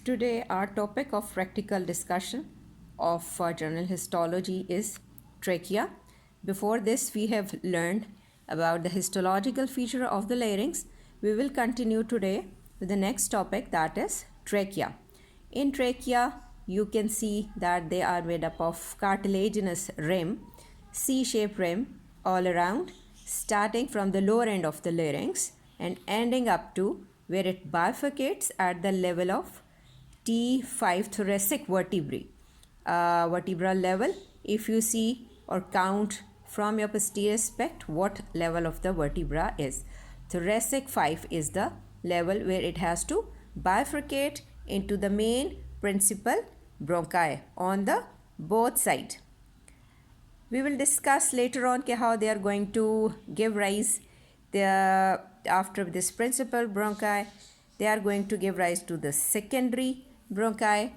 Today, our topic of practical discussion of general histology is trachea. Before this, we have learned about the histological feature of the larynx. We will continue today with the next topic, that is trachea. In trachea, you can see that they are made up of cartilaginous rim, C-shaped rim all around, starting from the lower end of the larynx and ending up to where it bifurcates at the level of T5 thoracic vertebrae. Vertebral level, if you see or count from your posterior aspect what level of the vertebra is. Thoracic 5 is the level where it has to bifurcate into the main principal bronchi on the both side. We will discuss later on how they are going to give rise after this principal bronchi. They are going to give rise to the secondary bronchi.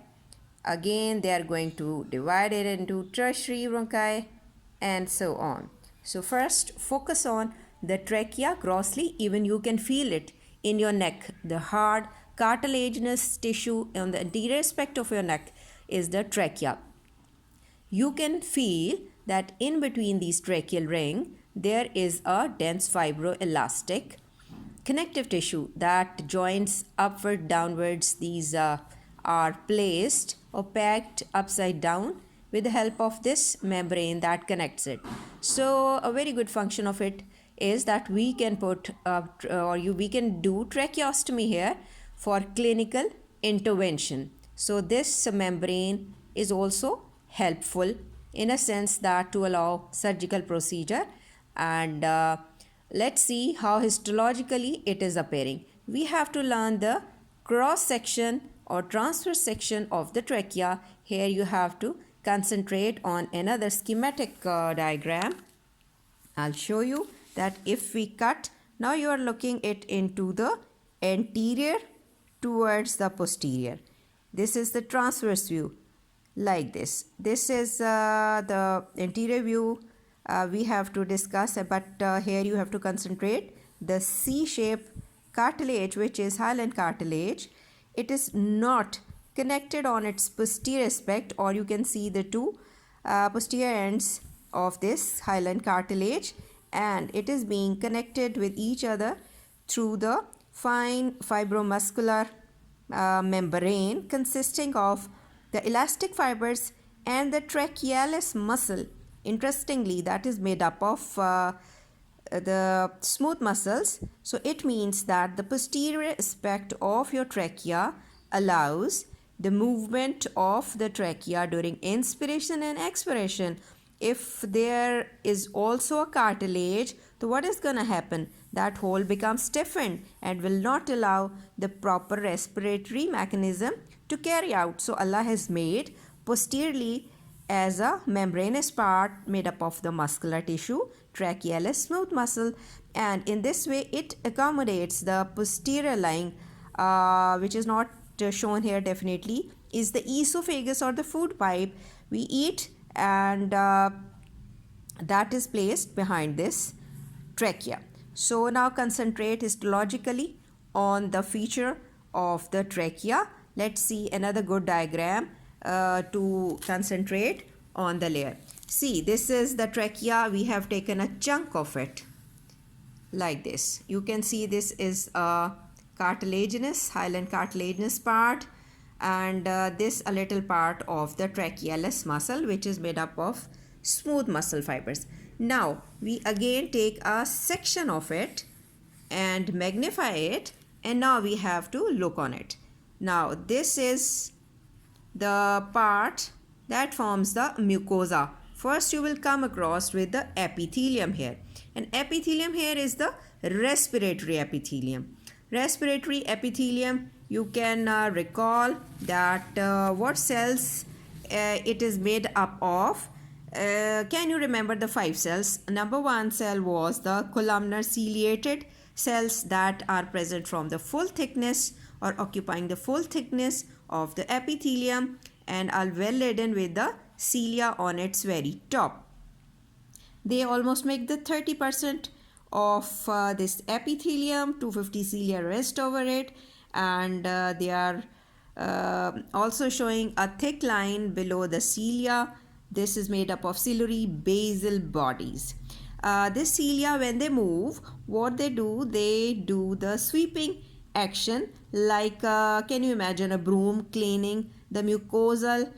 Again, they are going to divide it into tertiary bronchi and so on. So first, focus on the trachea grossly. Even you can feel it in your neck. The hard cartilaginous tissue on the anterior aspect of your neck is the trachea. You can feel that in between these tracheal ring, there is a dense fibroelastic connective tissue that joins upward, downwards. These are placed or packed upside down with the help of this membrane that connects it. So a very good function of it is that we can we can do tracheostomy here for clinical intervention. So this membrane is also helpful in a sense that to allow surgical procedure, and let's see how histologically it is appearing. We have to learn the cross section or transverse section of the trachea. Here you have to concentrate on another schematic diagram. I'll show you that if we cut, now you are looking it into the anterior towards the posterior. This is the transverse view like this. This is the anterior view we have to discuss, but here you have to concentrate the C-shaped cartilage, which is hyaline cartilage. It is not connected on its posterior aspect, or you can see the two posterior ends of this hyaline cartilage, and it is being connected with each other through the fine fibromuscular membrane consisting of the elastic fibers and the trachealis muscle. Interestingly, that is made up of the smooth muscles. So it means that the posterior aspect of your trachea allows the movement of the trachea during inspiration and expiration. If there is also a cartilage, so what is going to happen? That hole becomes stiffened and will not allow the proper respiratory mechanism to carry out. So Allah has made posteriorly as a membranous part made up of the muscular tissue, trachealis smooth muscle, and in this way it accommodates the posterior lying, which is not shown here definitely, is the esophagus or the food pipe we eat, and that is placed behind this trachea. So now concentrate histologically on the feature of the trachea. Let's see another good diagram to concentrate on the layer. See, this is the trachea. We have taken a chunk of it like this. You can see this is a cartilaginous, hyaline cartilaginous part, and this a little part of the trachealis muscle, which is made up of smooth muscle fibers. Now we again take a section of it and magnify it, and now we have to look on it. Now this is the part that forms the mucosa. First you will come across with the epithelium here, and epithelium here is the respiratory epithelium. Respiratory epithelium, you can recall that what cells it is made up of. Can you remember the 5 cells? Number 1 cell was the columnar ciliated cells that are present from the full thickness or occupying the full thickness of the epithelium and are well laden with the cilia on its very top. They almost make the 30% of this epithelium. 250 cilia rest over it, and they are Also showing a thick line below the cilia. This is made up of ciliary basal bodies. This cilia, when they move, what they do the sweeping action, like can you imagine a broom cleaning the mucosal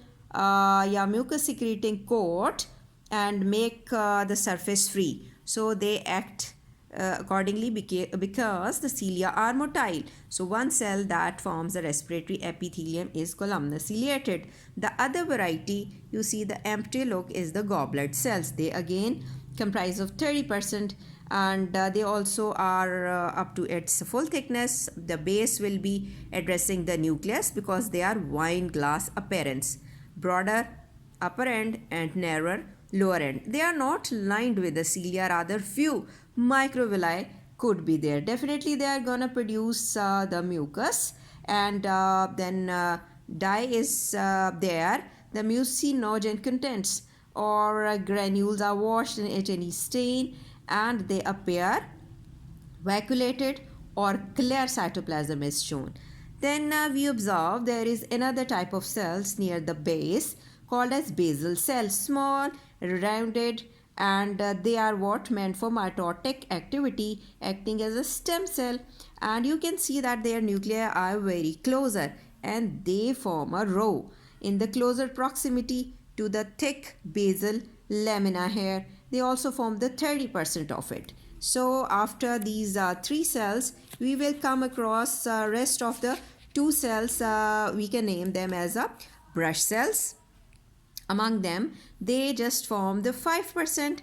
mucus secreting coat and make the surface free. So they act accordingly because the cilia are motile. So one cell that forms the respiratory epithelium is columnar ciliated. The other variety, you see the empty look, is the goblet cells. They again comprise of 30%, and they also are up to its full thickness. The base will be addressing the nucleus because they are wine glass appearance, broader upper end and narrower lower end. They are not lined with the cilia, rather few microvilli could be there. Definitely they are gonna produce the mucus, and then dye is there. The mucinogen contents or granules are washed in H&E stain, and they appear vacuolated or clear cytoplasm is shown. Then we observe there is another type of cells near the base called as basal cells, small, rounded, and they are what meant for mitotic activity, acting as a stem cell. And you can see that their nuclei are very closer and they form a row in the closer proximity to the thick basal lamina here. They also form the 30% of it. So after these three cells, we will come across rest of the two cells. We can name them as brush cells. Among them, they just form the 5%,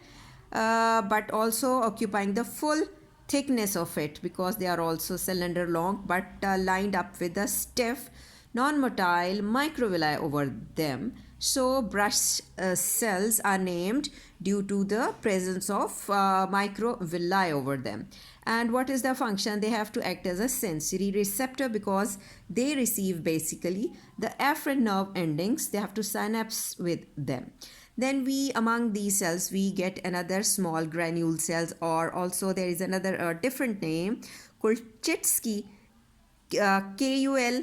but also occupying the full thickness of it because they are also cylinder long, but lined up with the stiff non-motile microvilli over them. So brush cells are named due to the presence of microvilli over them. And what is their function? They have to act as a sensory receptor because they receive basically the afferent nerve endings. They have to synapse with them. Then among these cells, we get another small granule cells, or also there is another different name, Kulchitsky, Kulchitsky.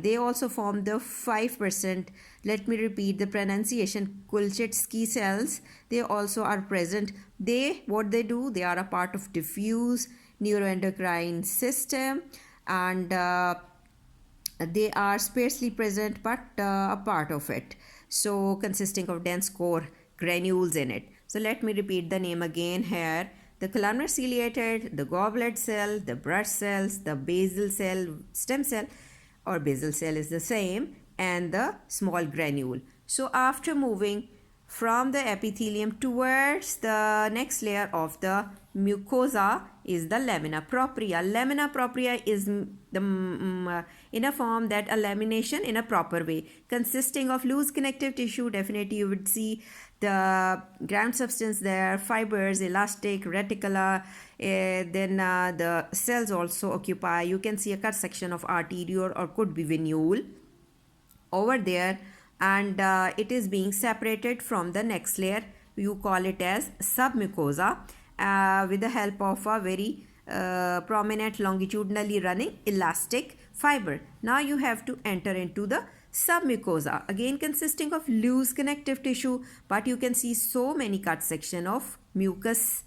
They also form the 5%. Let me repeat the pronunciation. Kulchitsky cells. They also are present. What they do? They are a part of diffuse neuroendocrine system, and they are sparsely present but a part of it. So consisting of dense core granules in it. So let me repeat the name again here. The columnar ciliated, the goblet cell, the brush cells, the basal cell, stem cell or basal cell is the same, and the small granule. So after moving from the epithelium towards the next layer of the mucosa is the lamina propria. Lamina propria is the in a form that a lamination in a proper way, consisting of loose connective tissue. Definitely you would see the ground substance there, fibers, elastic, reticular. Then the cells also occupy, you can see a cut section of arteriole or could be venule over there, and it is being separated from the next layer. You call it as submucosa with the help of a very prominent longitudinally running elastic fiber. Now you have to enter into the submucosa, again consisting of loose connective tissue, but you can see so many cut section of mucus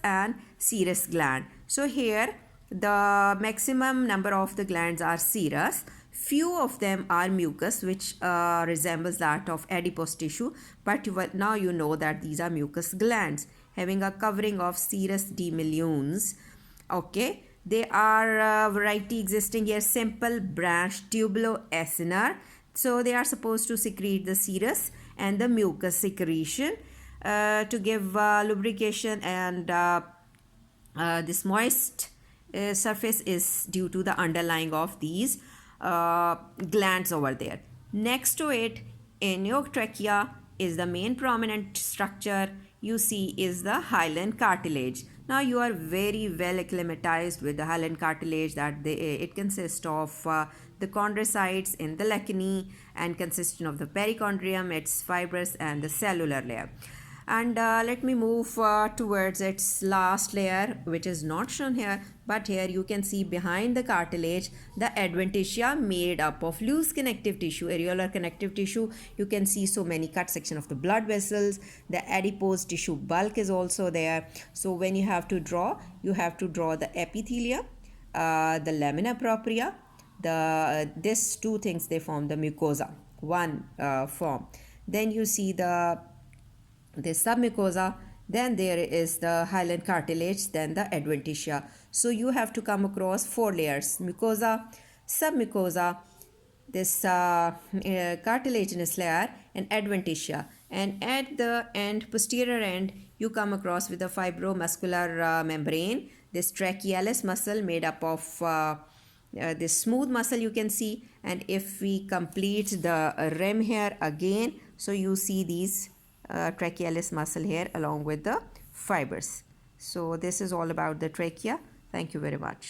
and serous gland. So here the maximum number of the glands are serous. Few of them are mucus, which resembles that of adipose tissue, but now you know that these are mucus glands having a covering of serous demillions. Okay, they are variety existing here, simple branch tubuloacinar. So they are supposed to secrete the serous and the mucus secretion to give lubrication, and this moist surface is due to the underlying of these glands over there. Next to it, eniotrachea is the main prominent structure you see is the hyaline cartilage. Now you are very well acclimatized with the hyaline cartilage, that it consists of the chondrocytes in the lacunae and consisting of the perichondrium, its fibers and the cellular layer. And let me move towards its last layer, which is not shown here, but here you can see behind the cartilage the adventitia made up of loose connective tissue, areolar connective tissue. You can see so many cut section of the blood vessels. The adipose tissue bulk is also there. So when you have to draw, you have to draw the epithelia, the lamina propria, these two things, they form the mucosa, one form. Then you see the submucosa, then there is the hyaline cartilage, then the adventitia. So you have to come across 4 layers: mucosa, submucosa, this cartilaginous layer, and adventitia. And at the end, posterior end, you come across with the fibromuscular membrane, this trachealis muscle made up of this smooth muscle you can see. And if we complete the rim here again, so you see these trachealis muscle here along with the fibers. So this is all about the trachea. Thank you very much.